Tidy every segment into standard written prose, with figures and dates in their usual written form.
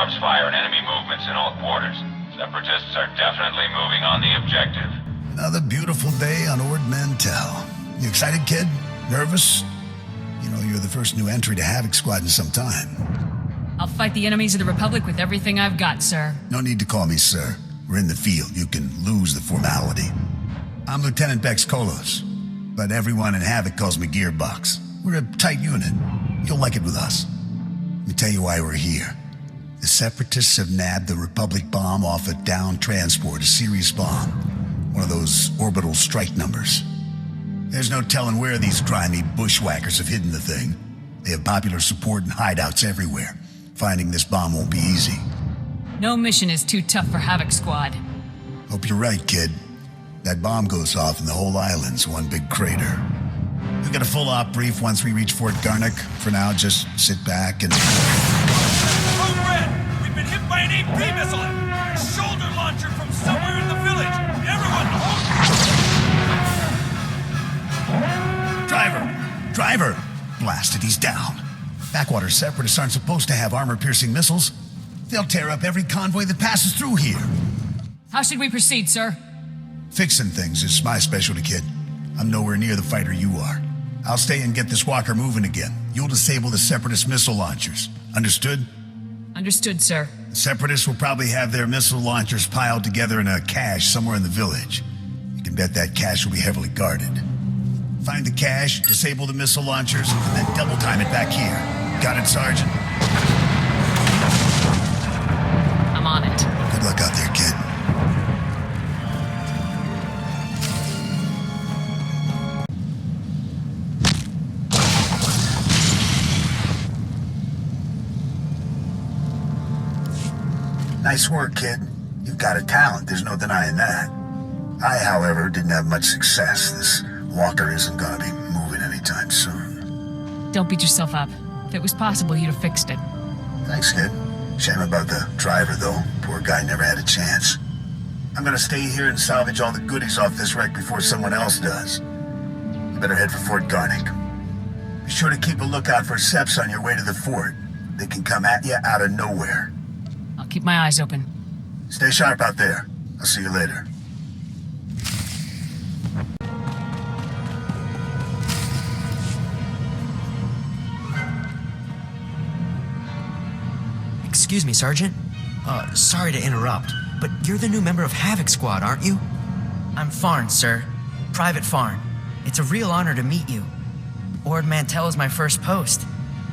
arms fire and enemy movements in all quarters. Separatists are definitely moving on the objective. Another beautiful day on Ord Mantell. You excited, kid? Nervous? You know, you're the first new entry to Havoc Squad in some time. I'll fight the enemies of the Republic with everything I've got, sir. No need to call me sir. We're in the field. You can lose the formality. I'm Lieutenant Bex Kolos, but everyone in Havoc calls me Gearbox. We're a tight unit. You'll like it with us. Let me tell you why we're here. The Separatists have nabbed the Republic bomb off a downed transport, a Series bomb. One of those orbital strike numbers. There's no telling where these grimy bushwhackers have hidden the thing. They have popular support and hideouts everywhere. Finding this bomb won't be easy. No mission is too tough for Havoc Squad. Hope you're right, kid. That bomb goes off and the whole island's one big crater. We'll get a full op brief once we reach Fort Garnick. For now, just sit back and... Code Red! We've been hit by an AP missile! A shoulder launcher from somewhere in the village! Everyone, hold... Driver! Blasted, he's down. Backwater Separatists aren't supposed to have armor-piercing missiles. They'll tear up every convoy that passes through here. How should we proceed, sir? Fixing things is my specialty, kid. I'm nowhere near the fighter you are. I'll stay and get this walker moving again. You'll disable the Separatist missile launchers. Understood? Understood, sir. The Separatists will probably have their missile launchers piled together in a cache somewhere in the village. You can bet that cache will be heavily guarded. Find the cache, disable the missile launchers, and then double time it back here. Got it, Sergeant? I'm on it. Good luck out there, kid. Nice work, kid. You've got a talent, there's no denying that. I, however, didn't have much success. This walker isn't gonna be moving anytime soon. Don't beat yourself up. If it was possible, you'd have fixed it. Thanks, kid. Shame about the driver, though. Poor guy never had a chance. I'm gonna stay here and salvage all the goodies off this wreck before someone else does. You better head for Fort Garnick. Be sure to keep a lookout for Seps on your way to the fort. They can come at you out of nowhere. I'll keep my eyes open. Stay sharp out there. I'll see you later. Excuse me, Sergeant. Sorry to interrupt, but you're the new member of Havoc Squad, aren't you? I'm Farn, sir. Private Farn. It's a real honor to meet you. Ord Mantell is my first post.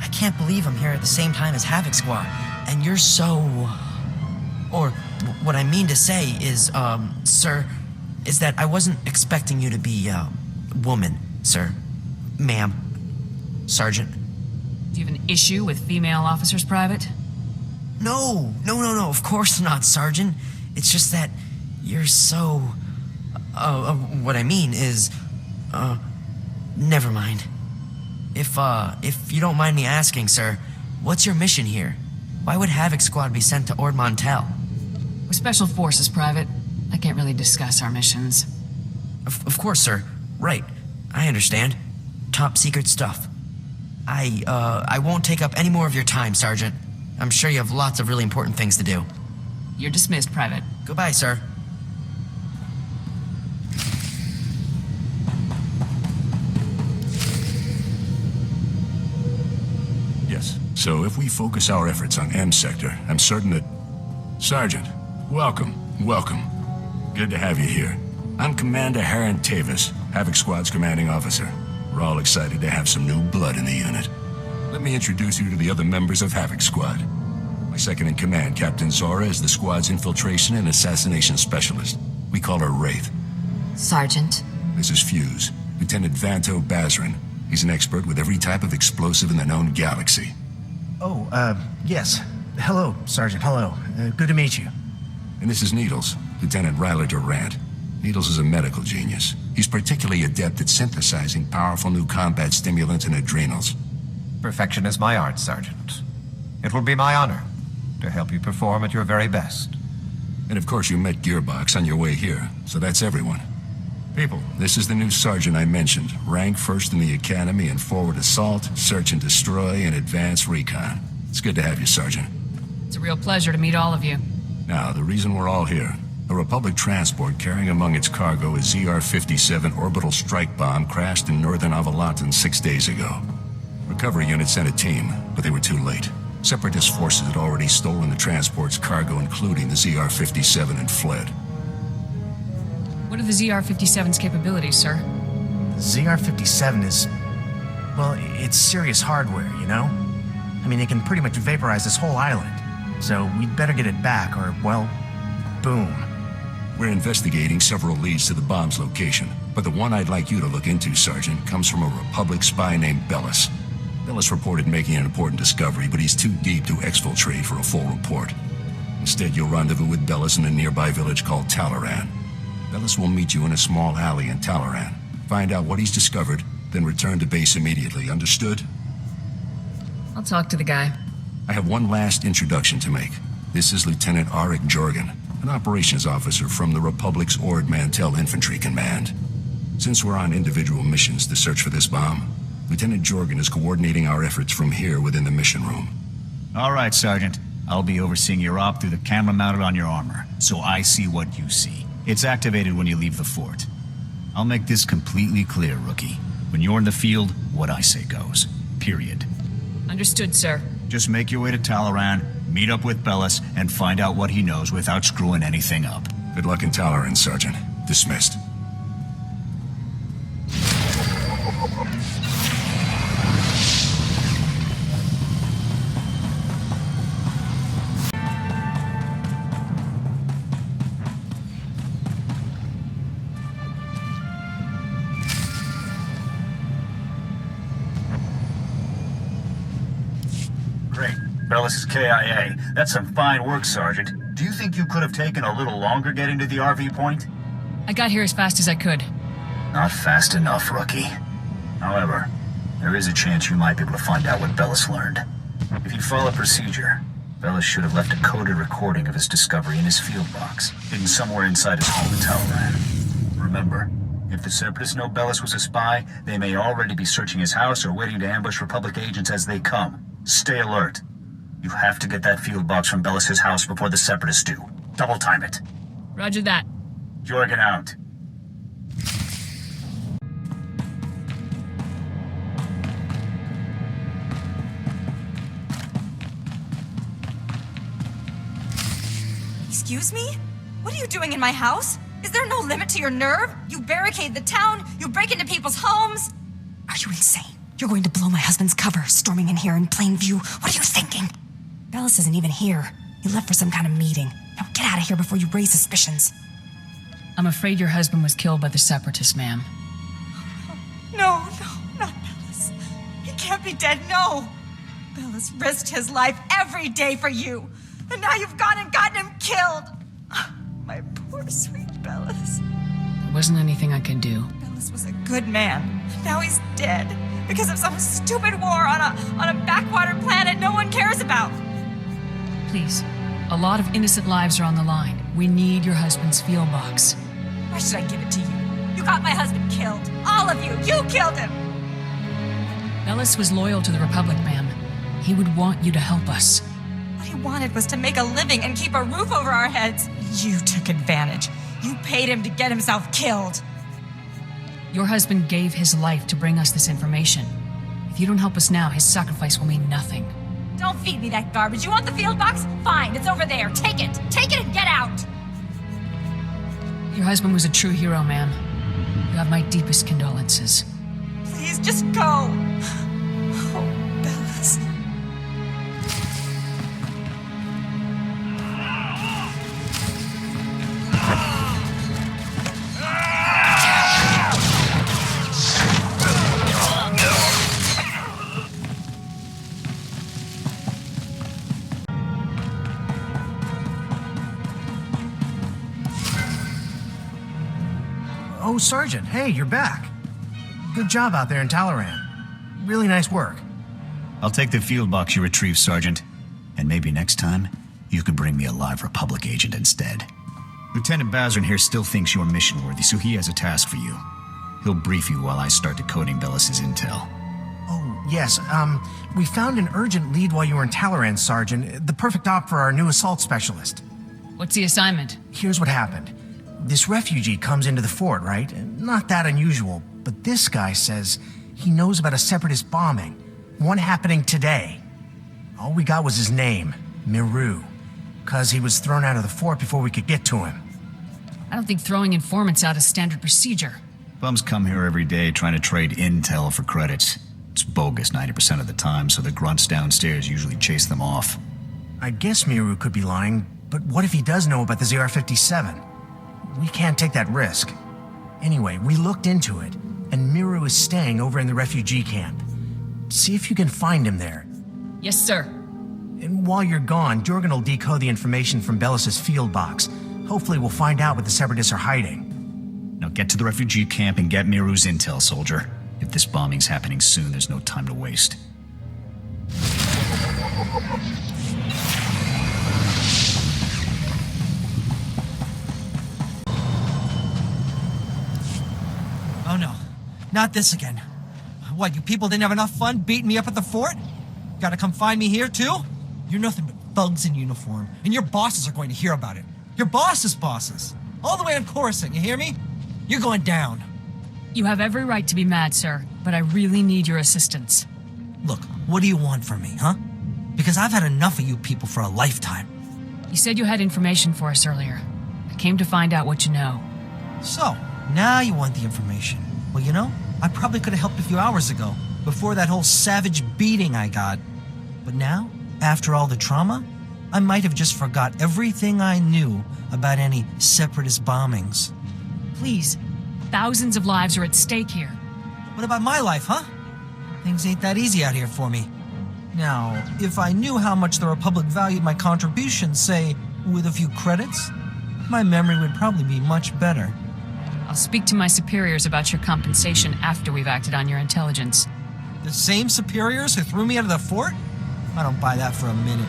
I can't believe I'm here at the same time as Havoc Squad. And you're so... Or, what I mean to say is, sir, is that I wasn't expecting you to be, woman, sir. Ma'am. Sergeant. Do you have an issue with female officers, Private? No, of course not, Sergeant. It's just that you're so... what I mean is, never mind. If you don't mind me asking, sir, what's your mission here? Why would Havoc Squad be sent to Ord Mantell? We're Special Forces, Private. I can't really discuss our missions. Of course, sir. Right. I understand. Top secret stuff. I won't take up any more of your time, Sergeant. I'm sure you have lots of really important things to do. You're dismissed, Private. Goodbye, sir. Yes. So if we focus our efforts on M Sector, I'm certain that... Sergeant, welcome. Good to have you here. I'm Commander Haran Tavis, Havoc Squad's commanding officer. We're all excited to have some new blood in the unit. Let me introduce you to the other members of Havoc Squad. My second-in-command, Captain Zora, is the squad's infiltration and assassination specialist. We call her Wraith. Sergeant. This is Fuse, Lieutenant Vanto Bazrin. He's an expert with every type of explosive in the known galaxy. Oh, yes. Hello, Sergeant, hello. Good to meet you. And this is Needles, Lieutenant Ryler Durant. Needles is a medical genius. He's particularly adept at synthesizing powerful new combat stimulants and adrenals. Perfection is my art, Sergeant. It will be my honor to help you perform at your very best. And of course you met Gearbox on your way here, so that's everyone. People, this is the new sergeant I mentioned. Rank first in the academy in forward assault, search and destroy, and advanced recon. It's good to have you, Sergeant. It's a real pleasure to meet all of you. Now, the reason we're all here. A Republic transport carrying among its cargo a ZR-57 orbital strike bomb crashed in northern Avalatan 6 days ago. Recovery unit sent a team, but they were too late. Separatist forces had already stolen the transport's cargo, including the ZR-57, and fled. What are the ZR-57's capabilities, sir? The ZR-57 is... well, it's serious hardware, you know? I mean, it can pretty much vaporize this whole island. So we'd better get it back, or, well, boom. We're investigating several leads to the bomb's location, but the one I'd like you to look into, Sergeant, comes from a Republic spy named Bellis. Bellis reported making an important discovery, but he's too deep to exfiltrate for a full report. Instead, you'll rendezvous with Bellis in a nearby village called Talaran. Bellis will meet you in a small alley in Talaran. Find out what he's discovered, then return to base immediately. Understood? I'll talk to the guy. I have one last introduction to make. This is Lieutenant Arik Jorgen, an operations officer from the Republic's Ord Mantell Infantry Command. Since we're on individual missions to search for this bomb, Lieutenant Jorgen is coordinating our efforts from here within the mission room. All right, Sergeant. I'll be overseeing your op through the camera mounted on your armor, so I see what you see. It's activated when you leave the fort. I'll make this completely clear, Rookie. When you're in the field, what I say goes. Period. Understood, sir. Just make your way to Talaran, meet up with Bellis, and find out what he knows without screwing anything up. Good luck in Talaran, Sergeant. Dismissed. Great. Bellis is KIA. That's some fine work, Sergeant. Do you think you could have taken a little longer getting to the RV point? I got here as fast as I could. Not fast enough, Rookie. However, there is a chance you might be able to find out what Bellis learned. If you follow procedure, Bellis should have left a coded recording of his discovery in his field box, hidden somewhere inside his home in Talaran. Remember, if the Separatists know Bellis was a spy, they may already be searching his house or waiting to ambush Republic agents as they come. Stay alert. You have to get that field box from Bellis' house before the Separatists do. Double time it. Roger that. Jorgen out. Excuse me? What are you doing in my house? Is there no limit to your nerve? You barricade the town, you break into people's homes. Are you insane? You're going to blow my husband's cover, storming in here in plain view. What are you thinking? Bellis isn't even here. He left for some kind of meeting. Now get out of here before you raise suspicions. I'm afraid your husband was killed by the Separatists, ma'am. No, not Bellis. He can't be dead, no. Bellis risked his life every day for you. And now you've gone and gotten him killed. My poor sweet Bellis. There wasn't anything I could do. Bellis was a good man. Now he's dead. Because of some stupid war on a backwater planet no one cares about. Please. A lot of innocent lives are on the line. We need your husband's field box. Why should I give it to you? You got my husband killed. All of you. You killed him. Bellis was loyal to the Republic, ma'am. He would want you to help us. What he wanted was to make a living and keep a roof over our heads. You took advantage. You paid him to get himself killed. Your husband gave his life to bring us this information. If you don't help us now, his sacrifice will mean nothing. Don't feed me that garbage. You want the field box? Fine, it's over there. Take it. Take it and get out. Your husband was a true hero, ma'am. You have my deepest condolences. Please, just go. Oh, Bellis. Oh, Sergeant, hey, you're back. Good job out there in Talaran. Really nice work. I'll take the field box you retrieved, Sergeant. And maybe next time, you could bring me a live Republic agent instead. Lieutenant Bazrin here still thinks you're mission-worthy, so he has a task for you. He'll brief you while I start decoding Bellis' intel. Oh, yes, we found an urgent lead while you were in Talleyrand, Sergeant. The perfect op for our new assault specialist. What's the assignment? Here's what happened. This refugee comes into the fort, right? Not that unusual, but this guy says he knows about a separatist bombing. One happening today. All we got was his name, Miru. 'Cause he was thrown out of the fort before we could get to him. I don't think throwing informants out is standard procedure. Bums come here every day trying to trade intel for credits. It's bogus 90% of the time, so the grunts downstairs usually chase them off. I guess Miru could be lying, but what if he does know about the ZR-57? We can't take that risk. Anyway, we looked into it, and Miru is staying over in the refugee camp. See if you can find him there. Yes, sir. And while you're gone, Jorgen will decode the information from Bellis's field box. Hopefully we'll find out what the Separatists are hiding. Now get to the refugee camp and get Miru's intel, soldier. If this bombing's happening soon, there's no time to waste. Oh no, not this again. What, you people didn't have enough fun beating me up at the fort? Gotta come find me here too? You're nothing but thugs in uniform, and your bosses are going to hear about it. Your boss's bosses. All the way on Coruscant, you hear me? You're going down. You have every right to be mad, sir, but I really need your assistance. Look, what do you want from me, huh? Because I've had enough of you people for a lifetime. You said you had information for us earlier. I came to find out what you know. So, now you want the information. Well, you know, I probably could have helped a few hours ago, before that whole savage beating I got. But now, after all the trauma, I might have just forgot everything I knew about any separatist bombings. Please, thousands of lives are at stake here. What about my life, huh? Things ain't that easy out here for me. Now, if I knew how much the Republic valued my contributions, say, with a few credits, my memory would probably be much better. I'll speak to my superiors about your compensation after we've acted on your intelligence. The same superiors who threw me out of the fort? I don't buy that for a minute.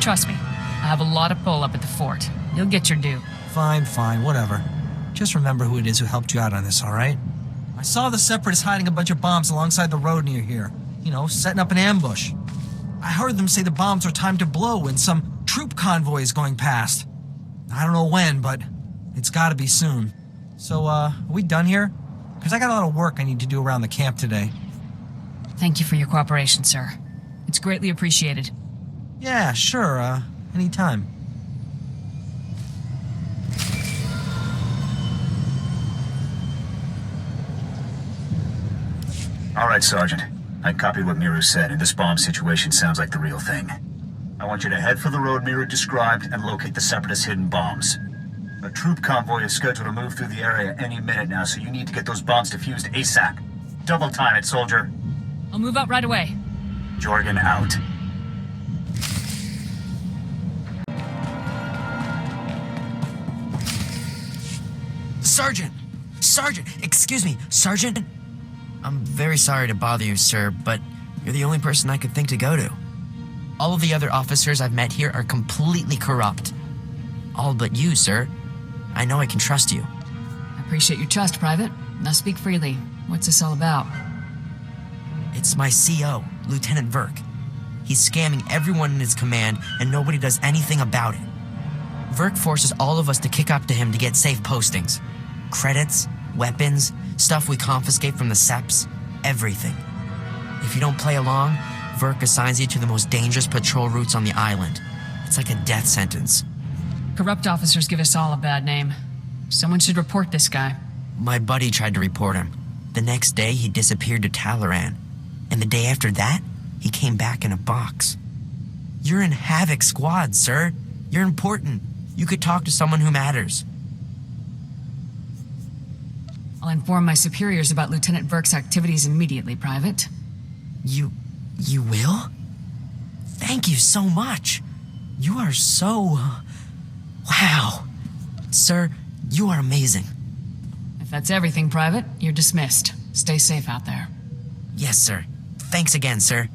Trust me, I have a lot of pull up at the fort. You'll get your due. Fine, whatever. Just remember who it is who helped you out on this, all right? I saw the Separatists hiding a bunch of bombs alongside the road near here. You know, setting up an ambush. I heard them say the bombs are timed to blow when some troop convoy is going past. I don't know when, but it's gotta be soon. So, are we done here? Because I got a lot of work I need to do around the camp today. Thank you for your cooperation, sir. It's greatly appreciated. Yeah, sure, anytime. All right, Sergeant. I copied what Miru said, and this bomb situation sounds like the real thing. I want you to head for the road Miru described and locate the Separatist hidden bombs. A troop convoy is scheduled to move through the area any minute now, so you need to get those bombs defused ASAP. Double time it, soldier. I'll move out right away. Jorgen out. Sergeant, excuse me, Sergeant? I'm very sorry to bother you, sir, but you're the only person I could think to go to. All of the other officers I've met here are completely corrupt. All but you, sir. I know I can trust you. I appreciate your trust, Private. Now speak freely. What's this all about? It's my CO, Lieutenant Verk. He's scamming everyone in his command, and nobody does anything about it. Verk forces all of us to kick up to him to get safe postings. Credits, weapons, stuff we confiscate from the Seps, everything. If you don't play along, Verk assigns you to the most dangerous patrol routes on the island. It's like a death sentence. Corrupt officers give us all a bad name. Someone should report this guy. My buddy tried to report him. The next day, he disappeared to Talleyrand. And the day after that, he came back in a box. You're in Havoc Squad, sir. You're important. You could talk to someone who matters. I'll inform my superiors about Lieutenant Verk's activities immediately, Private. You will? Thank you so much. You are so... wow. Sir, you are amazing. If that's everything, Private, you're dismissed. Stay safe out there. Yes, sir. Thanks again, sir.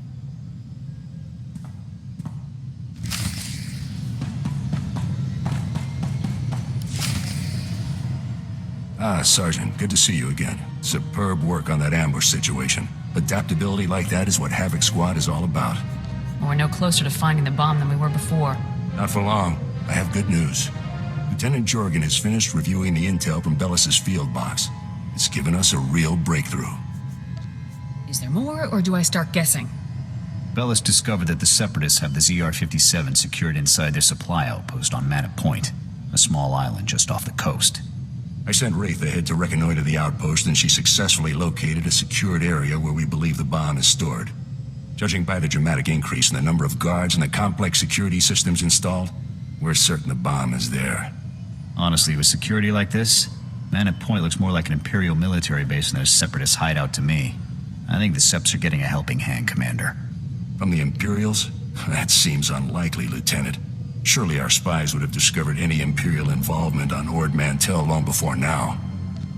Ah, Sergeant, good to see you again. Superb work on that ambush situation. Adaptability like that is what Havoc Squad is all about. Well, we're no closer to finding the bomb than we were before. Not for long. I have good news. Lieutenant Jorgen has finished reviewing the intel from Bellis's field box. It's given us a real breakthrough. Is there more, or do I start guessing? Bellis discovered that the Separatists have the ZR-57 secured inside their supply outpost on Manor Point, a small island just off the coast. I sent Wraith ahead to reconnoiter the outpost, and she successfully located a secured area where we believe the bomb is stored. Judging by the dramatic increase in the number of guards and the complex security systems installed, we're certain the bomb is there. Honestly, with security like this, Manor Point looks more like an Imperial military base than a Separatist hideout to me. I think the Seps are getting a helping hand, Commander. From the Imperials? That seems unlikely, Lieutenant. Surely our spies would have discovered any Imperial involvement on Ord Mantell long before now.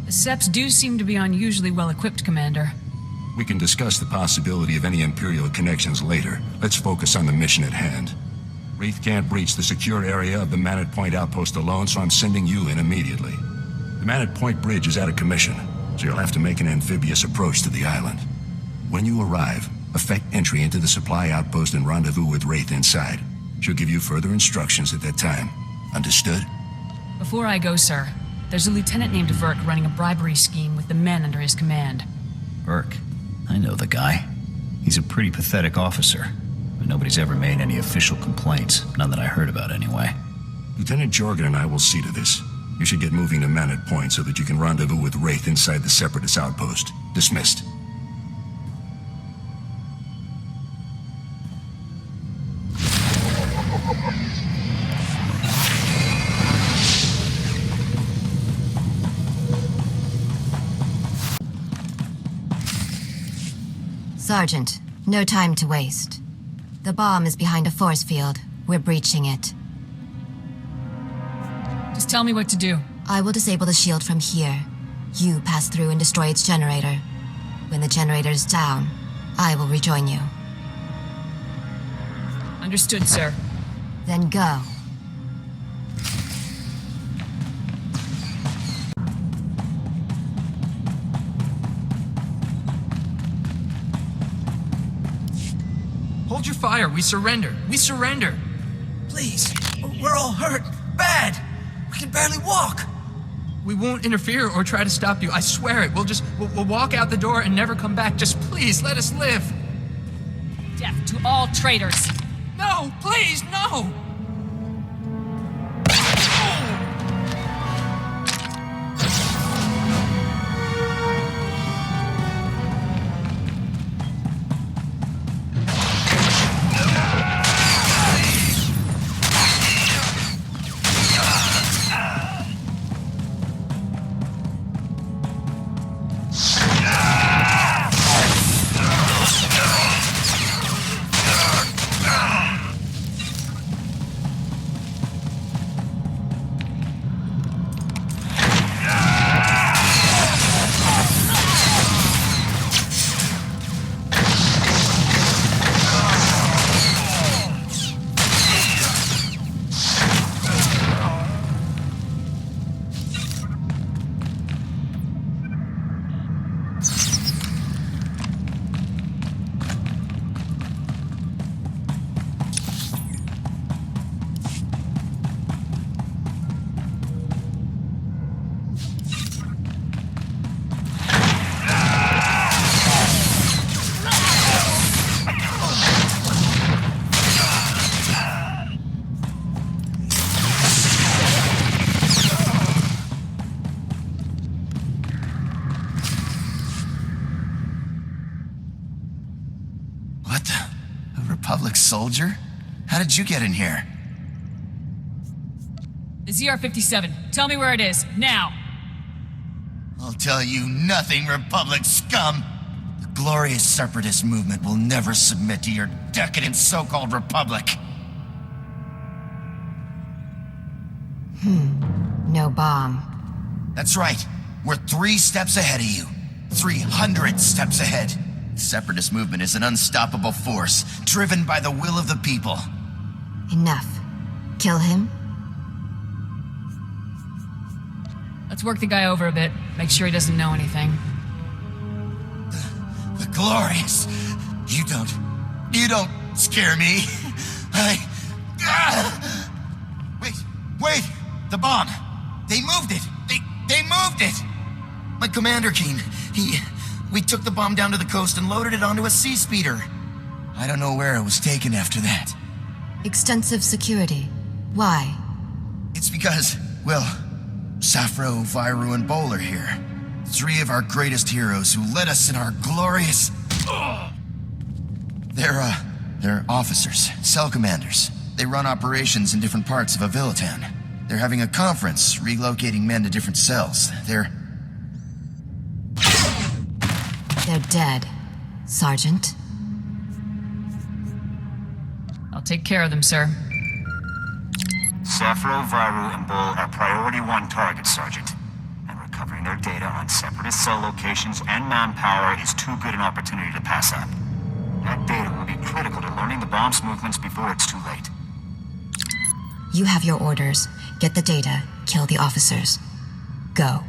The Seps do seem to be unusually well-equipped, Commander. We can discuss the possibility of any Imperial connections later. Let's focus on the mission at hand. Wraith can't breach the secure area of the Manor Point outpost alone, so I'm sending you in immediately. The Manor Point bridge is out of commission, so you'll have to make an amphibious approach to the island. When you arrive, effect entry into the supply outpost and rendezvous with Wraith inside. She'll give you further instructions at that time. Understood? Before I go, sir, there's a lieutenant named Verk running a bribery scheme with the men under his command. Verk? I know the guy. He's a pretty pathetic officer, but nobody's ever made any official complaints. None that I heard about, anyway. Lieutenant Jorgen and I will see to this. You should get moving to Manor Point so that you can rendezvous with Wraith inside the Separatist outpost. Dismissed. Sergeant, no time to waste. The bomb is behind a force field. We're breaching it. Just tell me what to do. I will disable the shield from here. You pass through and destroy its generator. When the generator is down, I will rejoin you. Understood, sir. Then go. Hold your fire. We surrender. We surrender. Please, we're all hurt. Bad. We can barely walk. We won't interfere or try to stop you. I swear it. We'll walk out the door and never come back. Just please let us live. Death to all traitors. No, please, no. Soldier? How did you get in here? The ZR-57. Tell me where it is, now! I'll tell you nothing, Republic scum! The glorious separatist movement will never submit to your decadent so-called Republic. No bomb. That's right. We're 3 steps ahead of you. 300 steps ahead. The separatist movement is an unstoppable force, driven by the will of the people. Enough. Kill him? Let's work the guy over a bit. Make sure he doesn't know anything. The Glorious. You don't scare me. Wait! The bomb! They moved it! They moved it! My commander, Keen, we took the bomb down to the coast and loaded it onto a sea speeder. I don't know where it was taken after that. Extensive security. Why? It's because, well, Sappho, Viru, and Bol are here. 3 of our greatest heroes who led us in our glorious... They're officers, cell commanders. They run operations in different parts of Avilatown. They're having a conference, relocating men to different cells. They're dead, Sergeant. I'll take care of them, sir. Sappho, Viru, and Bull are priority 1 targets, Sergeant. And recovering their data on Separatist cell locations and manpower is too good an opportunity to pass up. That data will be critical to learning the bomb's movements before it's too late. You have your orders. Get the data, kill the officers. Go.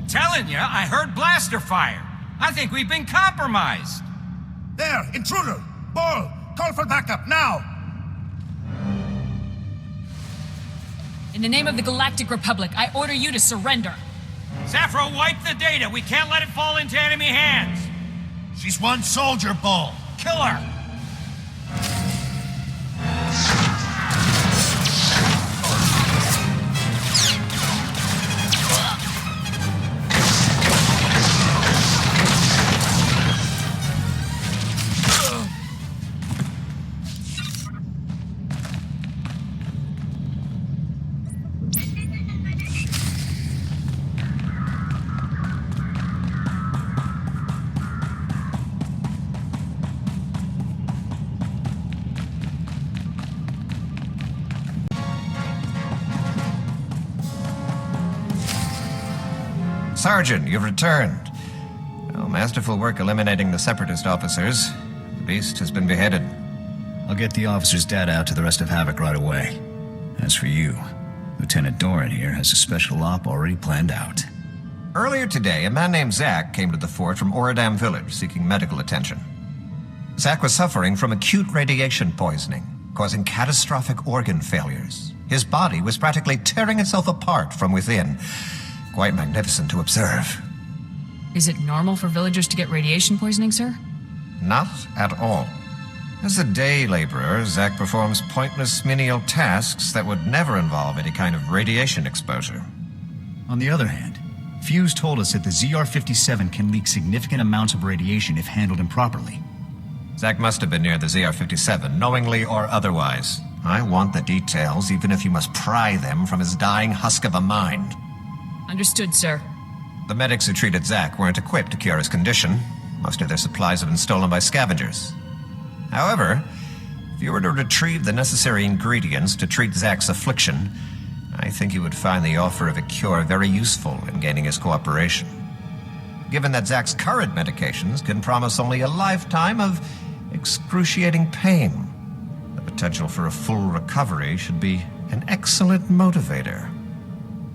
Telling you, I heard blaster fire. I think we've been compromised. There, intruder! Ball, call for backup, now! In the name of the Galactic Republic, I order you to surrender. Sappho, wipe the data. We can't let it fall into enemy hands. She's one soldier, Ball. Kill her. Sergeant, you've returned. Well, masterful work eliminating the Separatist officers. The beast has been beheaded. I'll get the officer's data out to the rest of Havoc right away. As for you, Lieutenant Doran here has a special op already planned out. Earlier today, a man named Zack came to the fort from Oradam village seeking medical attention. Zack was suffering from acute radiation poisoning, causing catastrophic organ failures. His body was practically tearing itself apart from within. Quite magnificent to observe. Is it normal for villagers to get radiation poisoning, sir? Not at all. As a day laborer, Zack performs pointless menial tasks that would never involve any kind of radiation exposure. On the other hand, Fuse told us that the ZR-57 can leak significant amounts of radiation if handled improperly. Zack must have been near the ZR-57, knowingly or otherwise. I want the details, even if you must pry them from his dying husk of a mind. Understood, sir. The medics who treated Zack weren't equipped to cure his condition. Most of their supplies have been stolen by scavengers. However, if you were to retrieve the necessary ingredients to treat Zack's affliction, I think you would find the offer of a cure very useful in gaining his cooperation. Given that Zack's current medications can promise only a lifetime of excruciating pain, the potential for a full recovery should be an excellent motivator.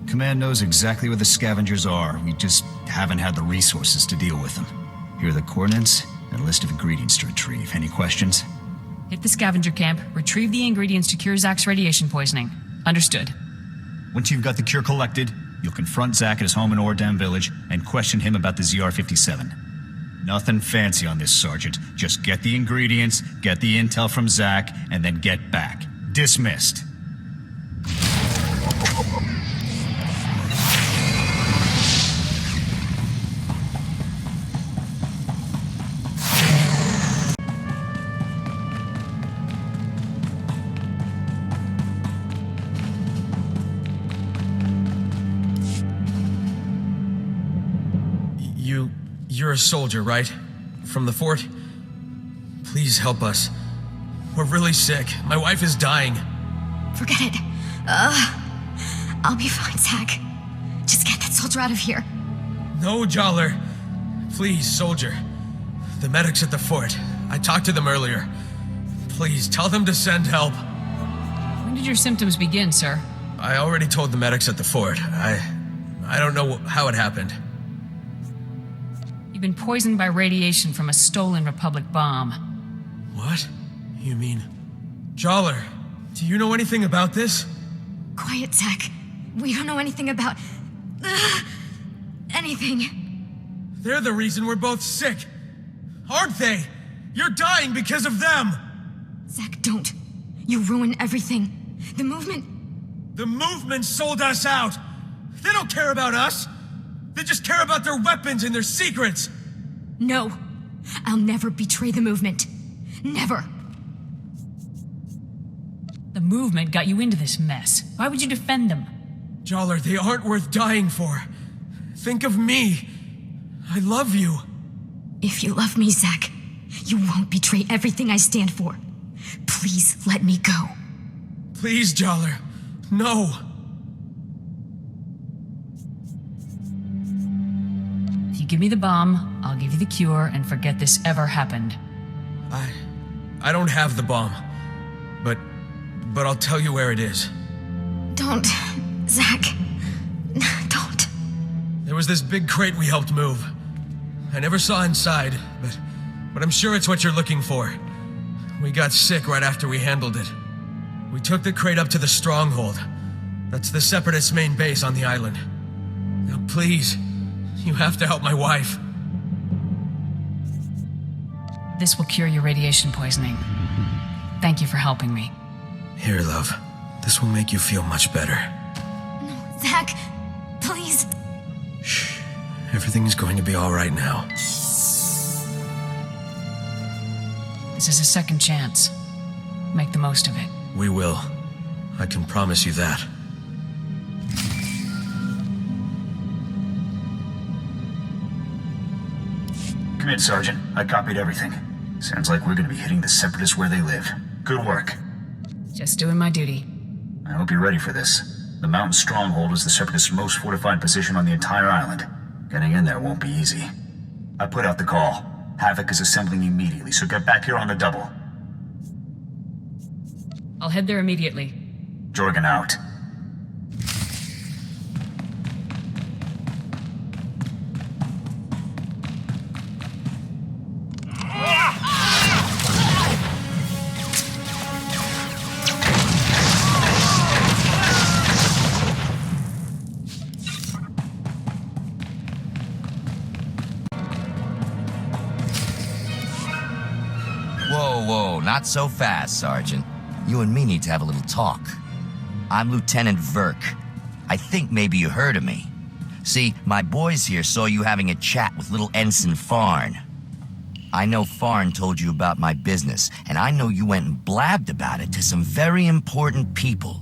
Command knows exactly where the scavengers are. We just haven't had the resources to deal with them. Here are the coordinates and a list of ingredients to retrieve. Any questions? Hit the scavenger camp, retrieve the ingredients to cure Zack's radiation poisoning. Understood. Once you've got the cure collected, you'll confront Zack at his home in Ordam Village and question him about the ZR-57. Nothing fancy on this, Sergeant. Just get the ingredients, get the intel from Zack, and then get back. Dismissed. You're a soldier, right? From the fort? Please help us. We're really sick. My wife is dying. Forget it. I'll be fine, Zack. soldier out of here. No, Jollar. Please, soldier. The medics at the fort. I talked to them earlier. Please, tell them to send help. When did your symptoms begin, sir? I already told the medics at the fort. I don't know how it happened. You've been poisoned by radiation from a stolen Republic bomb. What? You mean... Jollar, do you know anything about this? Quiet, Zach. We don't know anything about... anything. They're the reason we're both sick. Aren't they? You're dying because of them! Zach, don't. You ruin everything. The movement... The movement sold us out! They don't care about us! They just care about their weapons and their secrets! No. I'll never betray the movement. Never. The movement got you into this mess. Why would you defend them? Jollar, they aren't worth dying for. Think of me. I love you. If you love me, Zach, you won't betray everything I stand for. Please let me go. Please, Jollar. No. If you give me the bomb, I'll give you the cure and forget this ever happened. I don't have the bomb. But I'll tell you where it is. Don't. Zach. Don't. There was this big crate we helped move. I never saw inside, but I'm sure it's what you're looking for. We got sick right after we handled it. We took the crate up to the stronghold. That's the Separatists' main base on the island. Now please, you have to help my wife. This will cure your radiation poisoning. Thank you for helping me. Here, love. This will make you feel much better. No, Zach, please. Shh. Everything's going to be all right now. This is a second chance. Make the most of it. We will. I can promise you that. Come in, Sergeant. I copied everything. Sounds like we're gonna be hitting the Separatists where they live. Good work. Just doing my duty. I hope you're ready for this. The mountain stronghold is the Separatists' most fortified position on the entire island. Getting in there won't be easy. I put out the call. Havoc is assembling immediately, so get back here on the double. I'll head there immediately. Jorgen out. Whoa, not so fast, Sergeant. You and me need to have a little talk. I'm Lieutenant Verk. I think maybe you heard of me. See, my boys here saw you having a chat with little Ensign Farn. I know Farn told you about my business, and I know you went and blabbed about it to some very important people.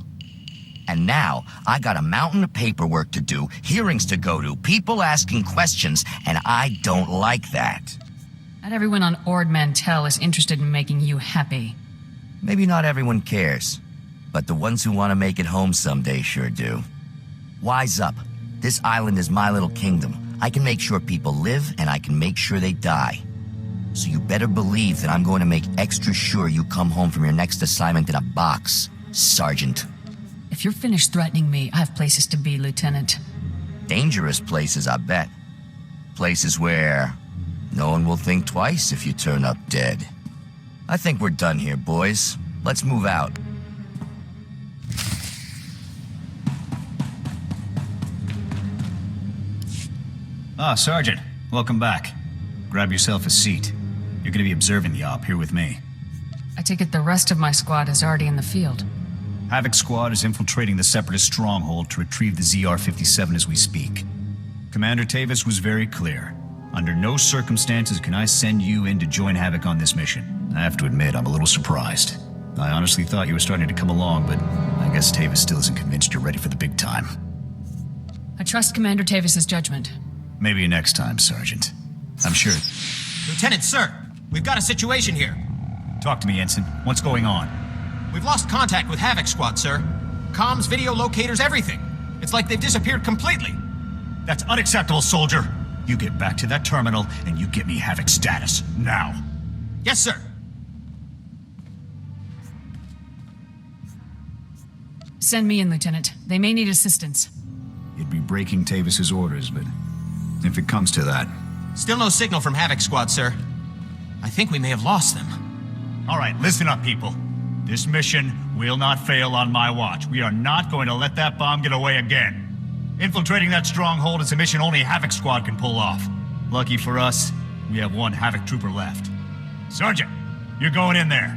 And now, I got a mountain of paperwork to do, hearings to go to, people asking questions, and I don't like that. Not everyone on Ord Mantell is interested in making you happy. Maybe not everyone cares, but the ones who want to make it home someday sure do. Wise up. This island is my little kingdom. I can make sure people live, and I can make sure they die. So you better believe that I'm going to make extra sure you come home from your next assignment in a box, Sergeant. If you're finished threatening me, I have places to be, Lieutenant. Dangerous places, I bet. Places where no one will think twice if you turn up dead. I think we're done here, boys. Let's move out. Ah, Sergeant. Welcome back. Grab yourself a seat. You're gonna be observing the op here with me. I take it the rest of my squad is already in the field. Havoc Squad is infiltrating the Separatist stronghold to retrieve the ZR-57 as we speak. Commander Tavis was very clear. Under no circumstances can I send you in to join Havoc on this mission. I have to admit, I'm a little surprised. I honestly thought you were starting to come along, but I guess Tavis still isn't convinced you're ready for the big time. I trust Commander Tavis's judgment. Maybe next time, Sergeant. I'm sure. Lieutenant, sir, we've got a situation here. Talk to me, Ensign. What's going on? We've lost contact with Havoc Squad, sir. Comms, video locators, everything. It's like they've disappeared completely. That's unacceptable, soldier. You get back to that terminal, and you get me Havoc status, now. Yes, sir. Send me in, Lieutenant. They may need assistance. You'd be breaking Tavis's orders, but if it comes to that... Still no signal from Havoc Squad, sir. I think we may have lost them. All right, listen up, people. This mission will not fail on my watch. We are not going to let that bomb get away again. Infiltrating that stronghold is a mission only Havoc Squad can pull off. Lucky for us, we have one Havoc trooper left. Sergeant, you're going in there.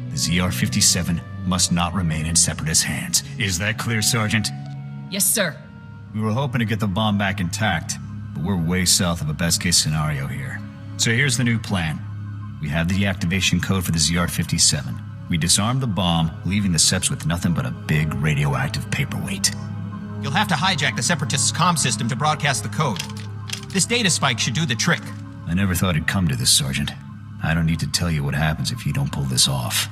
The ZR-57 must not remain in Separatist hands. Is that clear, Sergeant? Yes, sir. We were hoping to get the bomb back intact, but we're way south of a best-case scenario here. So here's the new plan. We have the deactivation code for the ZR-57. We disarm the bomb, leaving the Seps with nothing but a big radioactive paperweight. You'll have to hijack the Separatists' comm system to broadcast the code. This data spike should do the trick. I never thought it'd come to this, Sergeant. I don't need to tell you what happens if you don't pull this off.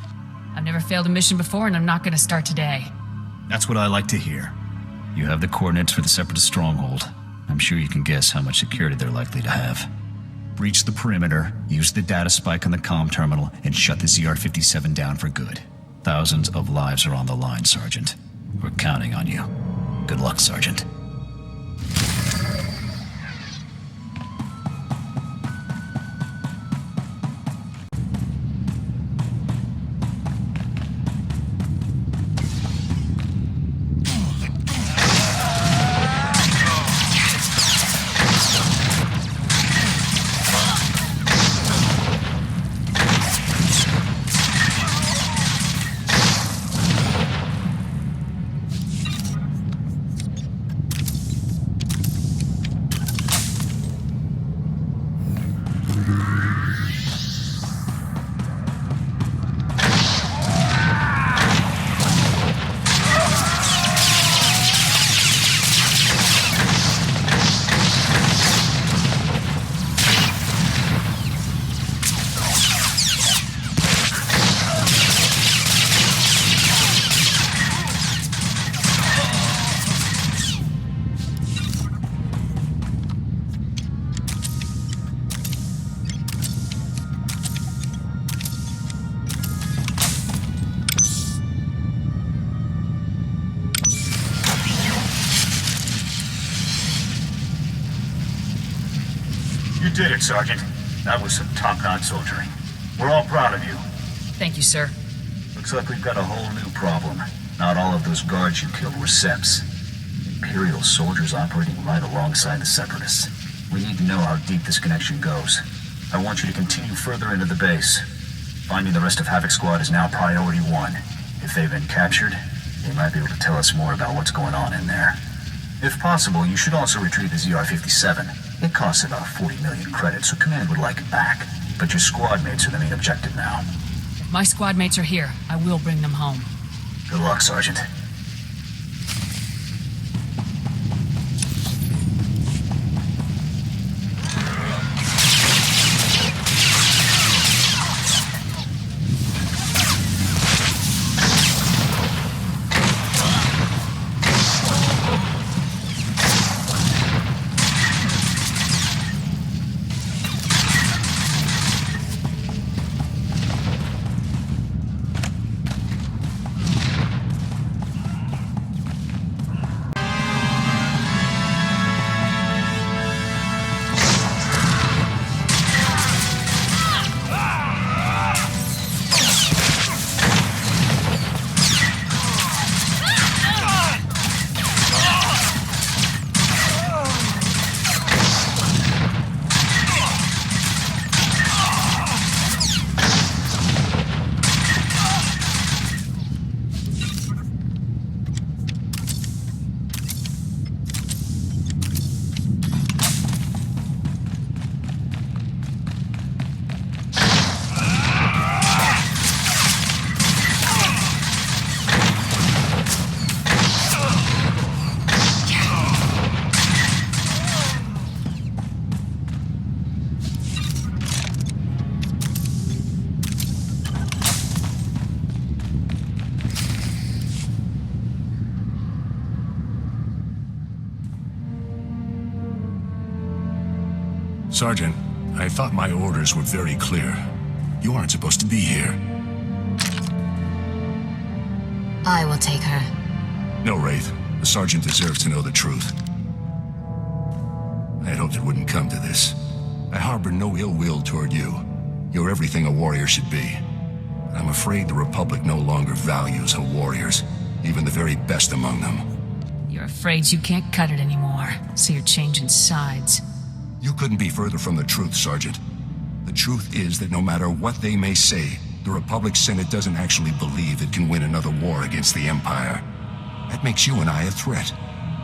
I've never failed a mission before, and I'm not going to start today. That's what I like to hear. You have the coordinates for the Separatist stronghold. I'm sure you can guess how much security they're likely to have. Breach the perimeter, use the data spike on the comm terminal, and shut the ZR-57 down for good. Thousands of lives are on the line, Sergeant. We're counting on you. Good luck, Sergeant. You did it, Sergeant. That was some top-notch soldiering. We're all proud of you. Thank you, sir. Looks like we've got a whole new problem. Not all of those guards you killed were Seps. Imperial soldiers operating right alongside the Separatists. We need to know how deep this connection goes. I want you to continue further into the base. Finding the rest of Havoc Squad is now priority one. If they've been captured, they might be able to tell us more about what's going on in there. If possible, you should also retrieve the ZR-57. It costs about 40 million credits, so Command would like it back. But your squad mates are the main objective now. If my squad mates are here, I will bring them home. Good luck, Sergeant. Sergeant, I thought my orders were very clear. You aren't supposed to be here. I will take her. No, Wraith. The Sergeant deserves to know the truth. I had hoped it wouldn't come to this. I harbor no ill will toward you. You're everything a warrior should be. I'm afraid the Republic no longer values her warriors, even the very best among them. You're afraid you can't cut it anymore, so you're changing sides. You couldn't be further from the truth, Sergeant. The truth is that no matter what they may say, the Republic Senate doesn't actually believe it can win another war against the Empire. That makes you and I a threat.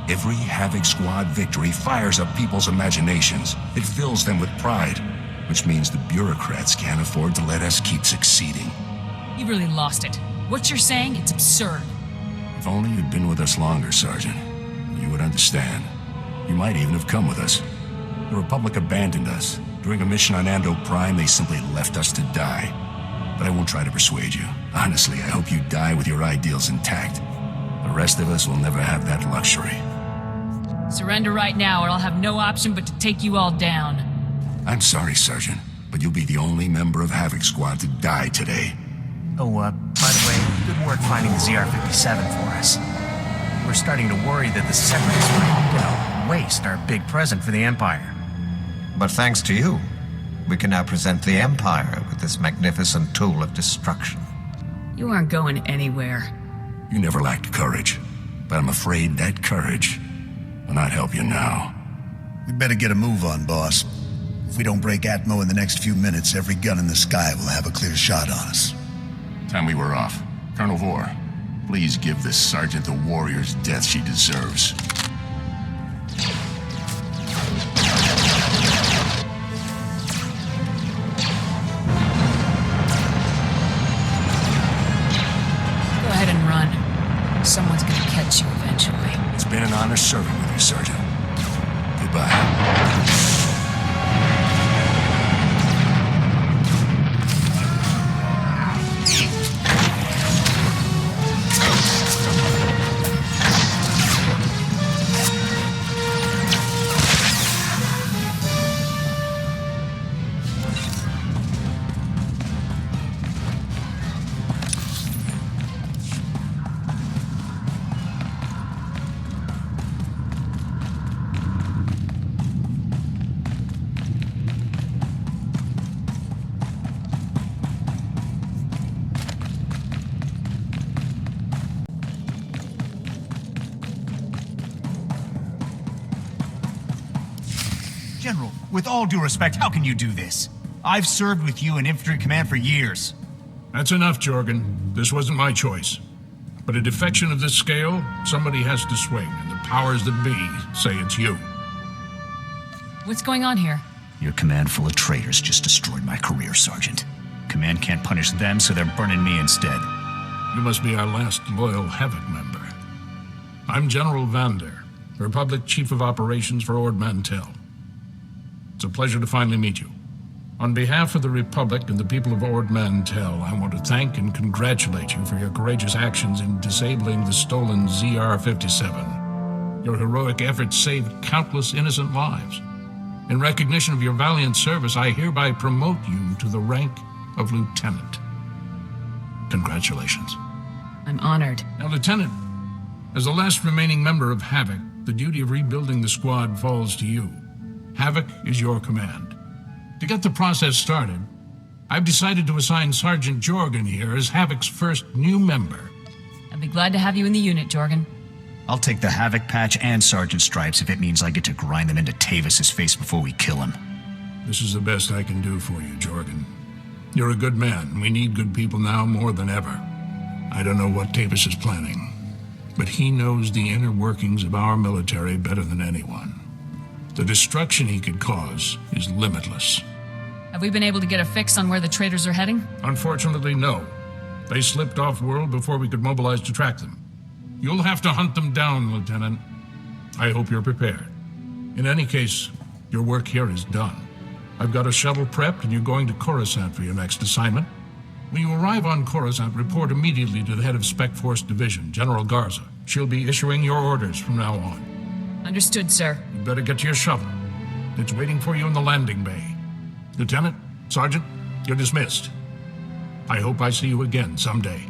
Every Havoc Squad victory fires up people's imaginations. It fills them with pride, which means the bureaucrats can't afford to let us keep succeeding. You really lost it. What you're saying, it's absurd. If only you'd been with us longer, Sergeant, you would understand. You might even have come with us. The Republic abandoned us. During a mission on Ando Prime, they simply left us to die. But I won't try to persuade you. Honestly, I hope you die with your ideals intact. The rest of us will never have that luxury. Surrender right now, or I'll have no option but to take you all down. I'm sorry, Sergeant, but you'll be the only member of Havoc Squad to die today. Oh, by the way, good work finding the ZR-57 for us. We're starting to worry that the Separatists might, waste our big present for the Empire. But thanks to you, we can now present the Empire with this magnificent tool of destruction. You aren't going anywhere. You never lacked courage, but I'm afraid that courage will not help you now. We better get a move on, boss. If we don't break Atmo in the next few minutes, every gun in the sky will have a clear shot on us. Time we were off. Colonel Vore, please give this sergeant the warrior's death she deserves. Go ahead and run. Someone's gonna catch you eventually. It's been an honor serving with you, Sergeant. Goodbye. General, with all due respect, how can you do this? I've served with you in infantry command for years. That's enough, Jorgen. This wasn't my choice. But a defection of this scale, somebody has to swing, and the powers that be say it's you. What's going on here? Your command full of traitors just destroyed my career, Sergeant. Command can't punish them, so they're burning me instead. You must be our last loyal Havoc member. I'm General Vander, Republic Chief of Operations for Ord Mantell. It's a pleasure to finally meet you. On behalf of the Republic and the people of Ord Mantell, I want to thank and congratulate you for your courageous actions in disabling the stolen ZR-57. Your heroic efforts saved countless innocent lives. In recognition of your valiant service, I hereby promote you to the rank of Lieutenant. Congratulations. I'm honored. Now, Lieutenant, as the last remaining member of Havoc, the duty of rebuilding the squad falls to you. Havoc is your command. To get the process started, I've decided to assign Sergeant Jorgen here as Havoc's first new member. I'd be glad to have you in the unit, Jorgen. I'll take the Havoc patch and Sergeant Stripes if it means I get to grind them into Tavis's face before we kill him. This is the best I can do for you, Jorgen. You're a good man. We need good people now more than ever. I don't know what Tavis is planning, but he knows the inner workings of our military better than anyone. The destruction he could cause is limitless. Have we been able to get a fix on where the traitors are heading? Unfortunately, no. They slipped off-world before we could mobilize to track them. You'll have to hunt them down, Lieutenant. I hope you're prepared. In any case, your work here is done. I've got a shuttle prepped and you're going to Coruscant for your next assignment. When you arrive on Coruscant, report immediately to the head of Spec Force Division, General Garza. She'll be issuing your orders from now on. Understood, sir. You better get to your shuttle. It's waiting for you in the landing bay. Lieutenant, Sergeant, you're dismissed. I hope I see you again someday.